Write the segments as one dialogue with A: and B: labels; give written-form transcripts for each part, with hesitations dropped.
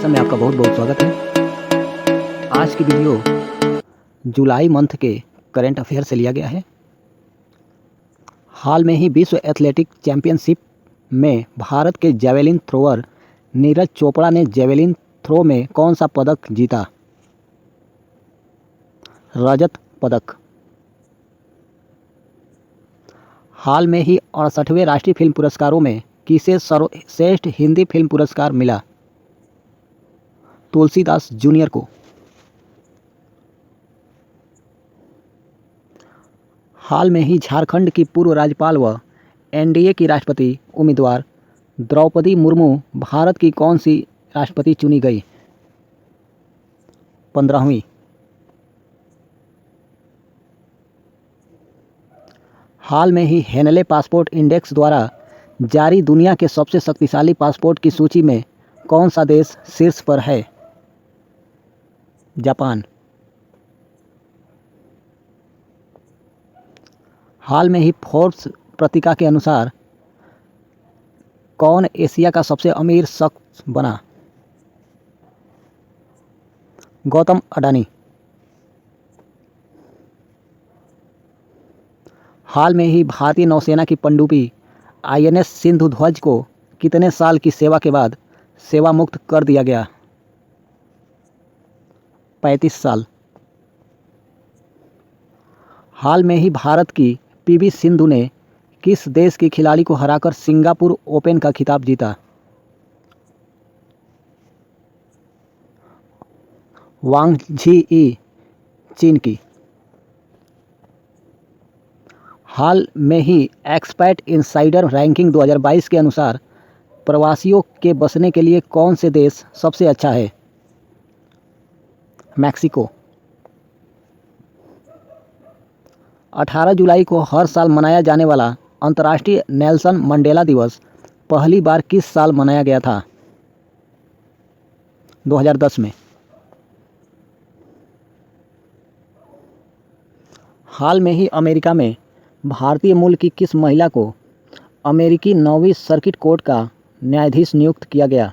A: Session में आपका बहुत बहुत स्वागत है। आज की वीडियो जुलाई मंथ के करंट अफेयर से लिया गया है। हाल में ही विश्व एथलेटिक चैंपियनशिप में भारत के जैवलिन थ्रोअर नीरज चोपड़ा ने जैवलिन थ्रो में कौन सा पदक जीता? रजत पदक। हाल में ही 68वें राष्ट्रीय फिल्म पुरस्कारों में किसे सर्वश्रेष्ठ हिंदी फिल्म पुरस्कार मिला? तुलसीदास जूनियर को। हाल में ही झारखंड की पूर्व राज्यपाल व एनडीए की राष्ट्रपति उम्मीदवार द्रौपदी मुर्मू भारत की कौन सी राष्ट्रपति चुनी गई? 15वीं। हाल में ही हेनले पासपोर्ट इंडेक्स द्वारा जारी दुनिया के सबसे शक्तिशाली पासपोर्ट की सूची में कौन सा देश शीर्ष पर है? जापान। हाल में ही फोर्ब्स पत्रिका के अनुसार कौन एशिया का सबसे अमीर शख्स बना? गौतम अडानी। हाल में ही भारतीय नौसेना की पनडुब्बी आईएनएस सिंधु ध्वज को कितने साल की सेवा के बाद सेवा मुक्त कर दिया गया? 35 साल। हाल में ही भारत की पीवी सिंधु ने किस देश की खिलाड़ी को हराकर सिंगापुर ओपन का खिताब जीता? वांग झी, चीन की। हाल में ही एक्सपैट इनसाइडर रैंकिंग 2022 के अनुसार प्रवासियों के बसने के लिए कौन से देश सबसे अच्छा है? मैक्सिको। 18 जुलाई को हर साल मनाया जाने वाला अंतर्राष्ट्रीय नेल्सन मंडेला दिवस पहली बार किस साल मनाया गया था? 2010 में। हाल में ही अमेरिका में भारतीय मूल की किस महिला को अमेरिकी 9वीं सर्किट कोर्ट का न्यायाधीश नियुक्त किया गया?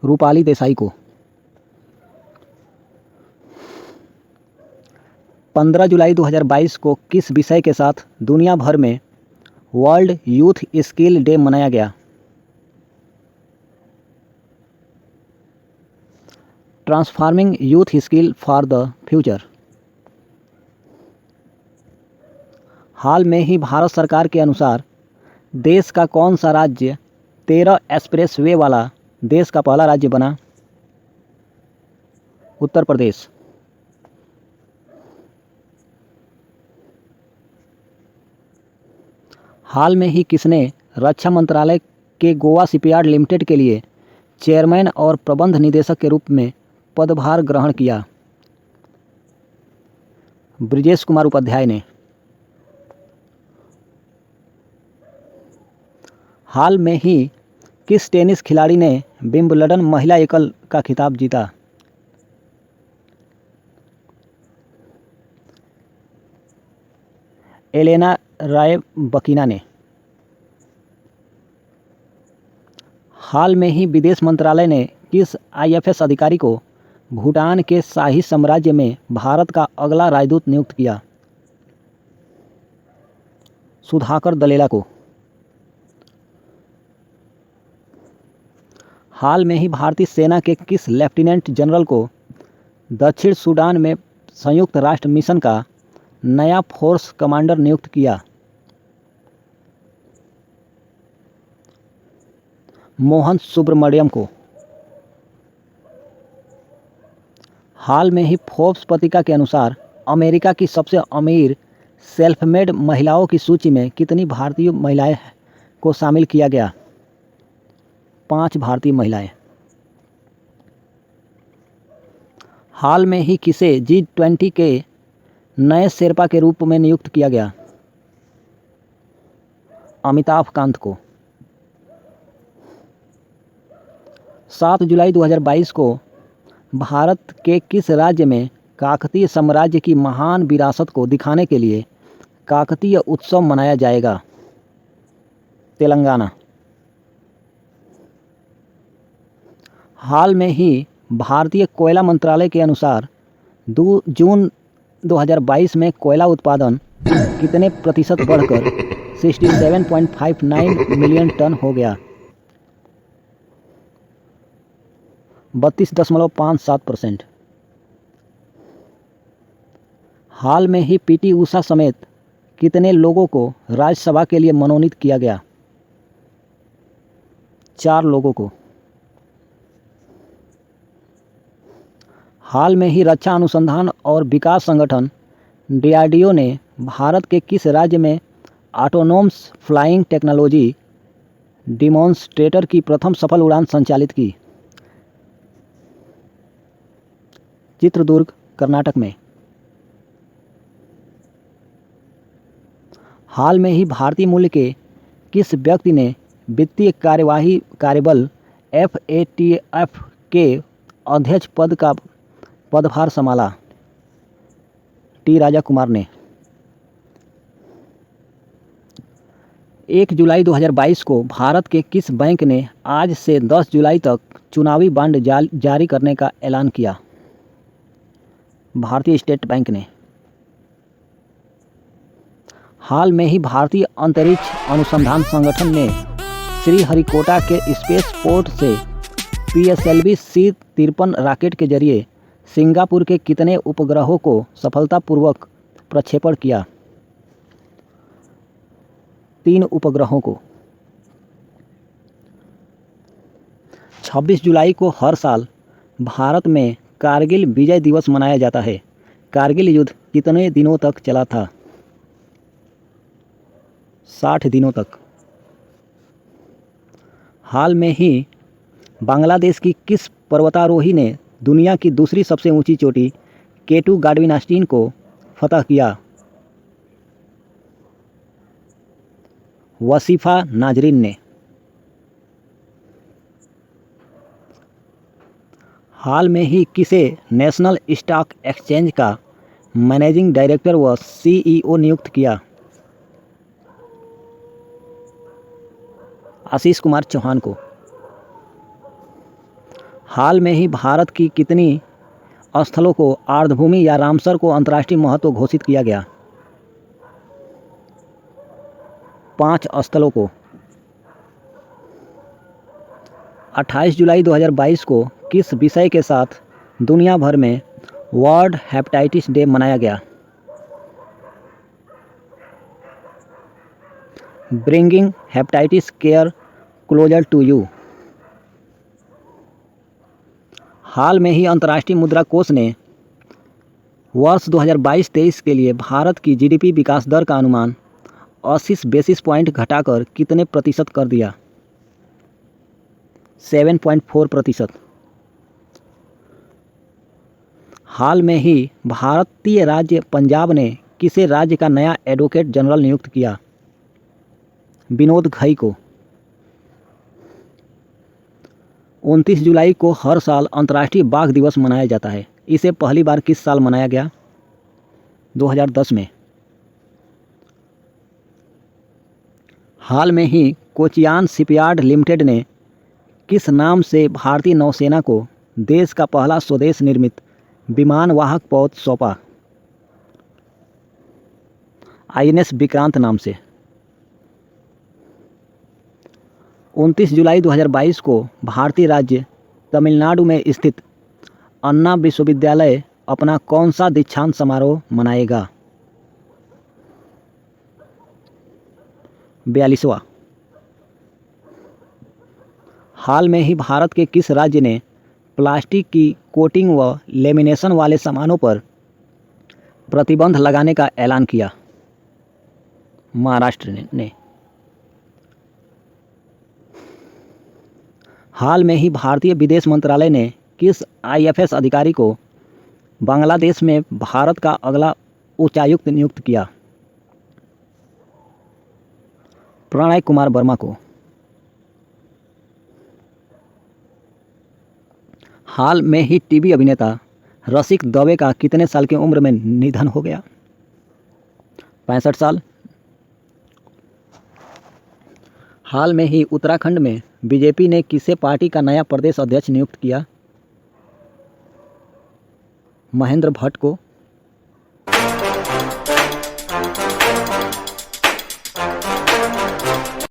A: रूपाली देसाई को। 15 जुलाई 2022 को किस विषय के साथ दुनिया भर में वर्ल्ड यूथ स्किल डे मनाया गया? Transforming youth skill for the future. हाल में ही भारत सरकार के अनुसार देश का कौन सा राज्य 13 एक्सप्रेसवे वाला देश का पहला राज्य बना? उत्तर प्रदेश। हाल में ही किसने रक्षा मंत्रालय के गोवा शिपयार्ड लिमिटेड के लिए चेयरमैन और प्रबंध निदेशक के रूप में पदभार ग्रहण किया? ब्रिजेश कुमार उपाध्याय ने। हाल में ही किस टेनिस खिलाड़ी ने विंबलडन महिला एकल का खिताब जीता? एलेना रायबकिना ने। हाल में ही विदेश मंत्रालय ने किस आईएफएस अधिकारी को भूटान के शाही साम्राज्य में भारत का अगला राजदूत नियुक्त किया? सुधाकर दलेला को। हाल में ही भारतीय सेना के किस लेफ्टिनेंट जनरल को दक्षिण सूडान में संयुक्त राष्ट्र मिशन का नया फोर्स कमांडर नियुक्त किया? मोहन सुब्रमण्यम को। हाल में ही फोर्ब्स पत्रिका के अनुसार अमेरिका की सबसे अमीर सेल्फ मेड महिलाओं की सूची में कितनी भारतीय महिलाएं को शामिल किया गया? 5 भारतीय महिलाएं। हाल में ही किसे G20 के नए शेर्पा के रूप में नियुक्त किया गया? अमिताभ कांत को। 7 जुलाई 2022 को भारत के किस राज्य में काकतीय साम्राज्य की महान विरासत को दिखाने के लिए काकतीय उत्सव मनाया जाएगा? तेलंगाना। हाल में ही भारतीय कोयला मंत्रालय के अनुसार जून 2022 में कोयला उत्पादन कितने प्रतिशत बढ़कर 67.59 मिलियन टन हो गया? 32.57%। हाल में ही पीटी उषा समेत कितने लोगों को राज्यसभा के लिए मनोनीत किया गया? 4 लोगों को। हाल में ही रक्षा अनुसंधान और विकास संगठन डीआरडीओ ने भारत के किस राज्य में ऑटोनोमस फ्लाइंग टेक्नोलॉजी डिमॉन्स्ट्रेटर की प्रथम सफल उड़ान संचालित की? चित्रदुर्ग, कर्नाटक में। हाल में ही भारतीय मूल्य के किस व्यक्ति ने वित्तीय कार्यवाही कार्यबल FATF के अध्यक्ष पद का पदभार संभाला? टी राजा कुमार ने। 1 जुलाई 2022 को भारत के किस बैंक ने आज से 10 जुलाई तक चुनावी बॉन्ड जारी करने का ऐलान किया? भारतीय स्टेट बैंक ने। हाल में ही भारतीय अंतरिक्ष अनुसंधान संगठन ने श्रीहरिकोटा के स्पेस पोर्ट से PSLV C-53 रॉकेट के जरिए सिंगापुर के कितने उपग्रहों को सफलतापूर्वक प्रक्षेपण किया? 3 उपग्रहों को। 26 जुलाई को हर साल भारत में कारगिल विजय दिवस मनाया जाता है। कारगिल युद्ध कितने दिनों तक चला था? 60 दिनों तक। हाल में ही बांग्लादेश की किस पर्वतारोही ने दुनिया की दूसरी सबसे ऊंची चोटी K2 गार्डविनास्टीन को फतह किया? वसीफा नाजरीन ने। हाल में ही किसे नेशनल स्टॉक एक्सचेंज का मैनेजिंग डायरेक्टर व CEO नियुक्त किया? आशीष कुमार चौहान को। हाल में ही भारत की कितनी स्थलों को आर्द्रभूमि या रामसर को अंतर्राष्ट्रीय महत्व घोषित किया गया? 5 स्थलों को। 28 जुलाई 2022 को किस विषय के साथ दुनिया भर में वर्ल्ड हेपेटाइटिस डे मनाया गया? Bringing hepatitis care closer to you. हाल में ही अंतर्राष्ट्रीय मुद्रा कोष ने वर्ष 2022-23 के लिए भारत की GDP विकास दर का अनुमान 80 बेसिस पॉइंट घटाकर कितने प्रतिशत कर दिया? 7.4%। हाल में ही भारतीय राज्य पंजाब ने किसे राज्य का नया एडवोकेट जनरल नियुक्त किया? विनोद घई को। 29 जुलाई को हर साल अंतर्राष्ट्रीय बाघ दिवस मनाया जाता है। इसे पहली बार किस साल मनाया गया? 2010 में। हाल में ही कोचियान शिपयार्ड लिमिटेड ने किस नाम से भारतीय नौसेना को देश का पहला स्वदेश निर्मित विमान वाहक पोत सौंपा? INS विक्रांत नाम से। 29 जुलाई 2022 को भारतीय राज्य तमिलनाडु में स्थित अन्ना विश्वविद्यालय अपना कौन सा दीक्षांत समारोह मनाएगा? 42वां। हाल में ही भारत के किस राज्य ने प्लास्टिक की कोटिंग व लेमिनेशन वाले सामानों पर प्रतिबंध लगाने का ऐलान किया? महाराष्ट्र ने। हाल में ही भारतीय विदेश मंत्रालय ने किस IFS अधिकारी को बांग्लादेश में भारत का अगला उच्चायुक्त नियुक्त किया? प्रणय कुमार वर्मा को। हाल में ही टीवी अभिनेता रसिक दवे का कितने साल की उम्र में निधन हो गया? 65 साल। हाल में ही उत्तराखंड में बीजेपी ने किसे पार्टी का नया प्रदेश अध्यक्ष नियुक्त किया? महेंद्र भट्ट को,